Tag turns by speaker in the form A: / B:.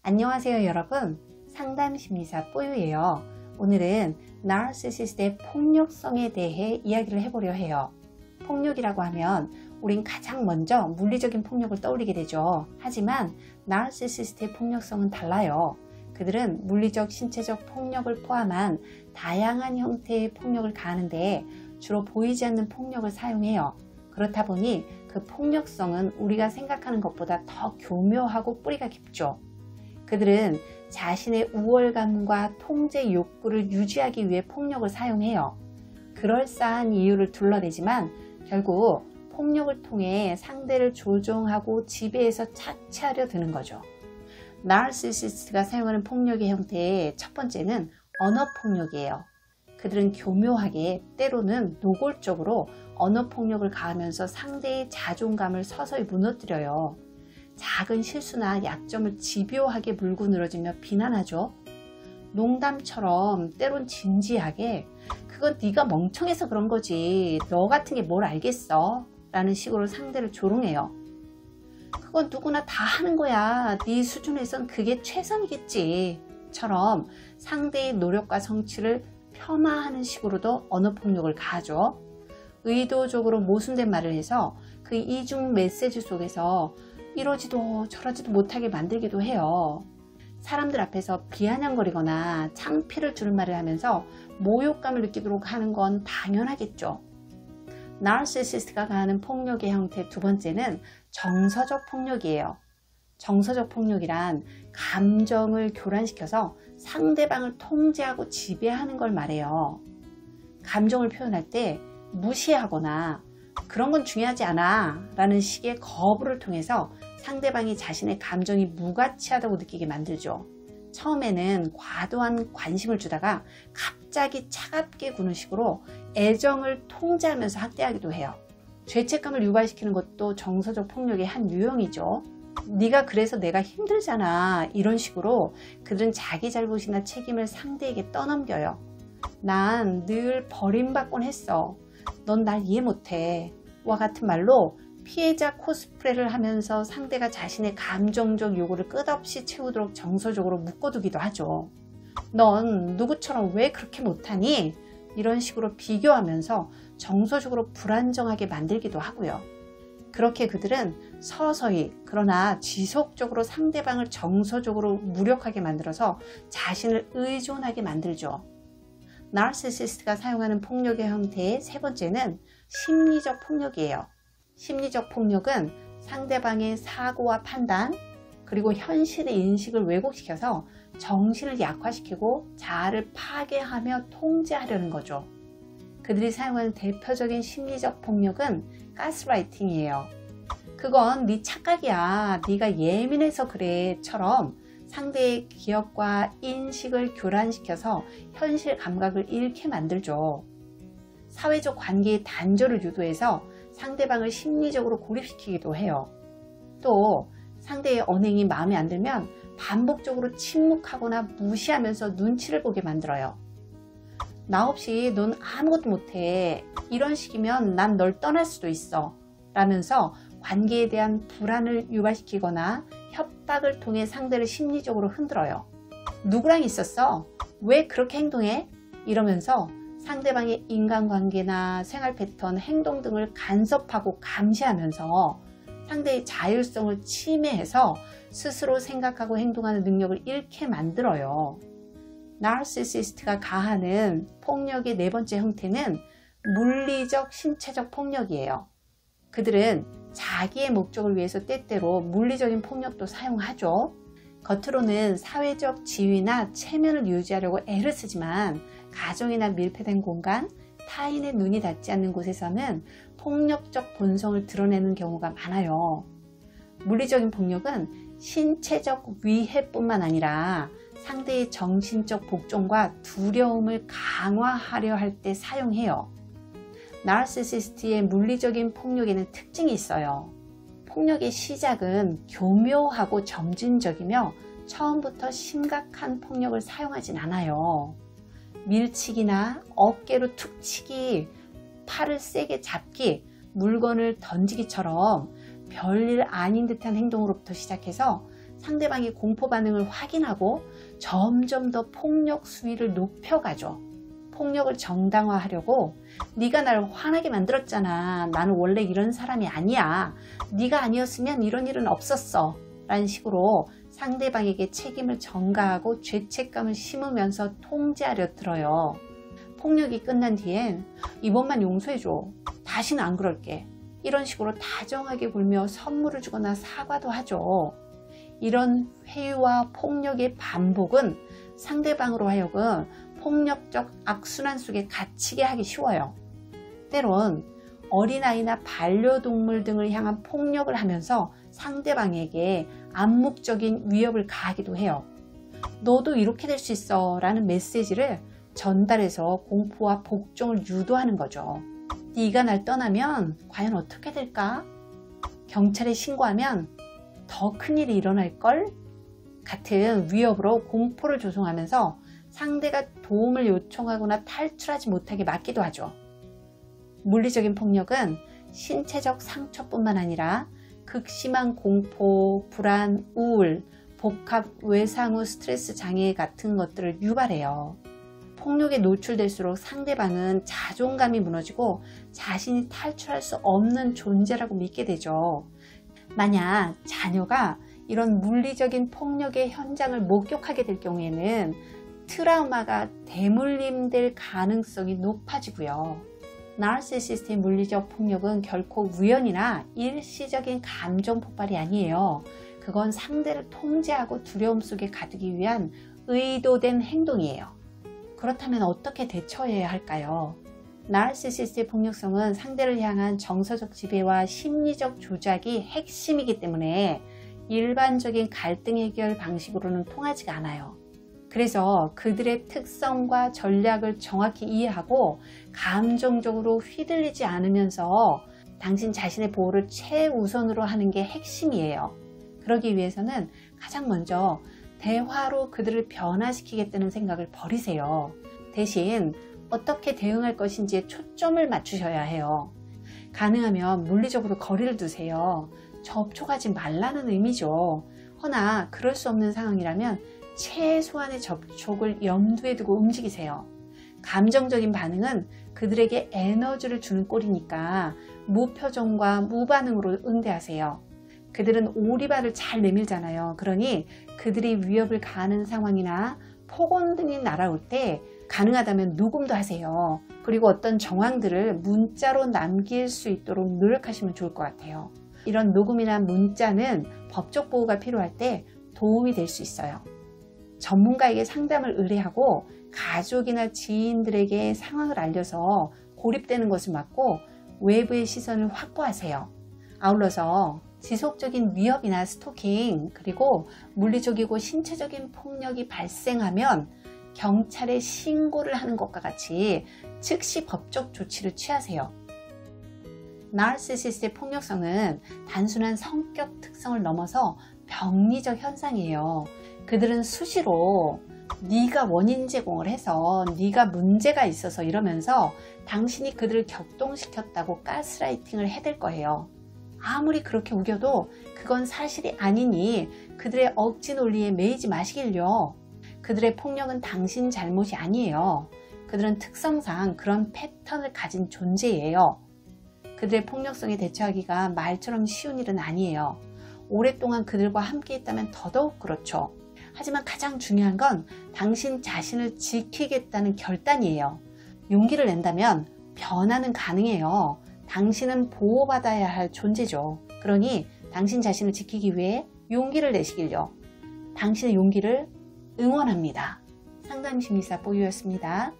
A: 안녕하세요 여러분, 상담심리사 뽀유예요. 오늘은 나르시시스트의 폭력성에 대해 이야기를 해보려 해요. 폭력이라고 하면 우린 가장 먼저 물리적인 폭력을 떠올리게 되죠. 하지만 나르시시스트의 폭력성은 달라요. 그들은 물리적, 신체적 폭력을 포함한 다양한 형태의 폭력을 가하는데 주로 보이지 않는 폭력을 사용해요. 그렇다 보니 그 폭력성은 우리가 생각하는 것보다 더 교묘하고 뿌리가 깊죠. 그들은 자신의 우월감과 통제 욕구를 유지하기 위해 폭력을 사용해요. 그럴싸한 이유를 둘러대지만 결국 폭력을 통해 상대를 조종하고 지배해서 차치하려 드는 거죠. 나르시시스트가 사용하는 폭력의 형태의 첫 번째는 언어폭력이에요. 그들은 교묘하게 때로는 노골적으로 언어폭력을 가하면서 상대의 자존감을 서서히 무너뜨려요. 작은 실수나 약점을 집요하게 물고 늘어지며 비난하죠. 농담처럼 때론 진지하게 그건 네가 멍청해서 그런 거지, 너 같은 게 뭘 알겠어? 라는 식으로 상대를 조롱해요. 그건 누구나 다 하는 거야, 네 수준에선 그게 최선이겠지 처럼 상대의 노력과 성취를 폄하하는 식으로도 언어폭력을 가하죠. 의도적으로 모순된 말을 해서 그 이중 메시지 속에서 이러지도 저러지도 못하게 만들기도 해요. 사람들 앞에서 비아냥거리거나 창피를 주는 말을 하면서 모욕감을 느끼도록 하는 건 당연하겠죠. 나르시시스트가 가하는 폭력의 형태 두 번째는 정서적 폭력이에요. 정서적 폭력이란 감정을 교란시켜서 상대방을 통제하고 지배하는 걸 말해요. 감정을 표현할 때 무시하거나 그런 건 중요하지 않아 라는 식의 거부를 통해서 상대방이 자신의 감정이 무가치하다고 느끼게 만들죠. 처음에는 과도한 관심을 주다가 갑자기 차갑게 구는 식으로 애정을 통제하면서 학대하기도 해요. 죄책감을 유발시키는 것도 정서적 폭력의 한 유형이죠. 네가 그래서 내가 힘들잖아, 이런 식으로 그들은 자기 잘못이나 책임을 상대에게 떠넘겨요. 난 늘 버림받곤 했어, 넌 날 이해 못해 와 같은 말로 피해자 코스프레를 하면서 상대가 자신의 감정적 요구를 끝없이 채우도록 정서적으로 묶어두기도 하죠. 넌 누구처럼 왜 그렇게 못하니? 이런 식으로 비교하면서 정서적으로 불안정하게 만들기도 하고요. 그렇게 그들은 서서히 그러나 지속적으로 상대방을 정서적으로 무력하게 만들어서 자신을 의존하게 만들죠. 나르시시스트가 사용하는 폭력의 형태의 세 번째는 심리적 폭력이에요. 심리적 폭력은 상대방의 사고와 판단, 그리고 현실의 인식을 왜곡시켜서 정신을 약화시키고 자아를 파괴하며 통제하려는 거죠. 그들이 사용하는 대표적인 심리적 폭력은 가스라이팅이에요. 그건 네 착각이야, 네가 예민해서 그래 처럼 상대의 기억과 인식을 교란시켜서 현실 감각을 잃게 만들죠. 사회적 관계의 단절을 유도해서 상대방을 심리적으로 고립시키기도 해요. 또 상대의 언행이 마음에 안 들면 반복적으로 침묵하거나 무시하면서 눈치를 보게 만들어요. 나 없이 넌 아무것도 못해, 이런 식이면 난 널 떠날 수도 있어 라면서 관계에 대한 불안을 유발시키거나 협박을 통해 상대를 심리적으로 흔들어요. 누구랑 있었어? 왜 그렇게 행동해? 이러면서 상대방의 인간관계나 생활 패턴, 행동 등을 간섭하고 감시하면서 상대의 자율성을 침해해서 스스로 생각하고 행동하는 능력을 잃게 만들어요. 나르시시스트가 가하는 폭력의 네 번째 형태는 물리적, 신체적 폭력이에요. 그들은 자기의 목적을 위해서 때때로 물리적인 폭력도 사용하죠. 겉으로는 사회적 지위나 체면을 유지하려고 애를 쓰지만 가정이나 밀폐된 공간, 타인의 눈이 닿지 않는 곳에서는 폭력적 본성을 드러내는 경우가 많아요. 물리적인 폭력은 신체적 위해뿐만 아니라 상대의 정신적 복종과 두려움을 강화하려 할 때 사용해요. 나르시시스트의 물리적인 폭력에는 특징이 있어요. 폭력의 시작은 교묘하고 점진적이며 처음부터 심각한 폭력을 사용하진 않아요. 밀치기나 어깨로 툭 치기, 팔을 세게 잡기, 물건을 던지기처럼 별일 아닌 듯한 행동으로부터 시작해서 상대방의 공포 반응을 확인하고 점점 더 폭력 수위를 높여가죠. 폭력을 정당화하려고 네가 날 화나게 만들었잖아. 나는 원래 이런 사람이 아니야. 네가 아니었으면 이런 일은 없었어. 라는 식으로 상대방에게 책임을 전가하고 죄책감을 심으면서 통제하려 들어요. 폭력이 끝난 뒤엔 이번만 용서해줘. 다시는 안 그럴게. 이런 식으로 다정하게 굴며 선물을 주거나 사과도 하죠. 이런 회유와 폭력의 반복은 상대방으로 하여금 폭력적 악순환 속에 갇히게 하기 쉬워요. 때론 어린아이나 반려동물 등을 향한 폭력을 하면서 상대방에게 암묵적인 위협을 가하기도 해요. 너도 이렇게 될 수 있어 라는 메시지를 전달해서 공포와 복종을 유도하는 거죠. 네가 날 떠나면 과연 어떻게 될까? 경찰에 신고하면 더 큰일이 일어날걸? 같은 위협으로 공포를 조성하면서 상대가 도움을 요청하거나 탈출하지 못하게 막기도 하죠. 물리적인 폭력은 신체적 상처뿐만 아니라 극심한 공포, 불안, 우울, 복합 외상 후 스트레스 장애 같은 것들을 유발해요. 폭력에 노출될수록 상대방은 자존감이 무너지고 자신이 탈출할 수 없는 존재라고 믿게 되죠. 만약 자녀가 이런 물리적인 폭력의 현장을 목격하게 될 경우에는 트라우마가 대물림될 가능성이 높아지고요. 나르시시스트의 물리적 폭력은 결코 우연이나 일시적인 감정 폭발이 아니에요. 그건 상대를 통제하고 두려움 속에 가두기 위한 의도된 행동이에요. 그렇다면 어떻게 대처해야 할까요? 나르시시스트의 폭력성은 상대를 향한 정서적 지배와 심리적 조작이 핵심이기 때문에 일반적인 갈등 해결 방식으로는 통하지가 않아요. 그래서 그들의 특성과 전략을 정확히 이해하고 감정적으로 휘둘리지 않으면서 당신 자신의 보호를 최우선으로 하는 게 핵심이에요. 그러기 위해서는 가장 먼저 대화로 그들을 변화시키겠다는 생각을 버리세요. 대신 어떻게 대응할 것인지에 초점을 맞추셔야 해요. 가능하면 물리적으로 거리를 두세요. 접촉하지 말라는 의미죠. 허나 그럴 수 없는 상황이라면 최소한의 접촉을 염두에 두고 움직이세요. 감정적인 반응은 그들에게 에너지를 주는 꼴이니까 무표정과 무반응으로 응대하세요. 그들은 오리발을 잘 내밀잖아요. 그러니 그들이 위협을 가하는 상황이나 폭언 등이 날아올 때 가능하다면 녹음도 하세요. 그리고 어떤 정황들을 문자로 남길 수 있도록 노력하시면 좋을 것 같아요. 이런 녹음이나 문자는 법적 보호가 필요할 때 도움이 될 수 있어요. 전문가에게 상담을 의뢰하고 가족이나 지인들에게 상황을 알려서 고립되는 것을 막고 외부의 시선을 확보하세요. 아울러서 지속적인 위협이나 스토킹 그리고 물리적이고 신체적인 폭력이 발생하면 경찰에 신고를 하는 것과 같이 즉시 법적 조치를 취하세요. 나르시시스트의 폭력성은 단순한 성격 특성을 넘어서 병리적 현상이에요. 그들은 수시로 네가 원인 제공을 해서 네가 문제가 있어서 이러면서 당신이 그들을 격동시켰다고 가스라이팅을 해댈 거예요. 아무리 그렇게 우겨도 그건 사실이 아니니 그들의 억지 논리에 매이지 마시길요. 그들의 폭력은 당신 잘못이 아니에요. 그들은 특성상 그런 패턴을 가진 존재예요. 그들의 폭력성에 대처하기가 말처럼 쉬운 일은 아니에요. 오랫동안 그들과 함께 있다면 더더욱 그렇죠. 하지만 가장 중요한 건 당신 자신을 지키겠다는 결단이에요. 용기를 낸다면 변화는 가능해요. 당신은 보호받아야 할 존재죠. 그러니 당신 자신을 지키기 위해 용기를 내시길요. 당신의 용기를 응원합니다. 상담심리사 뽀유였습니다.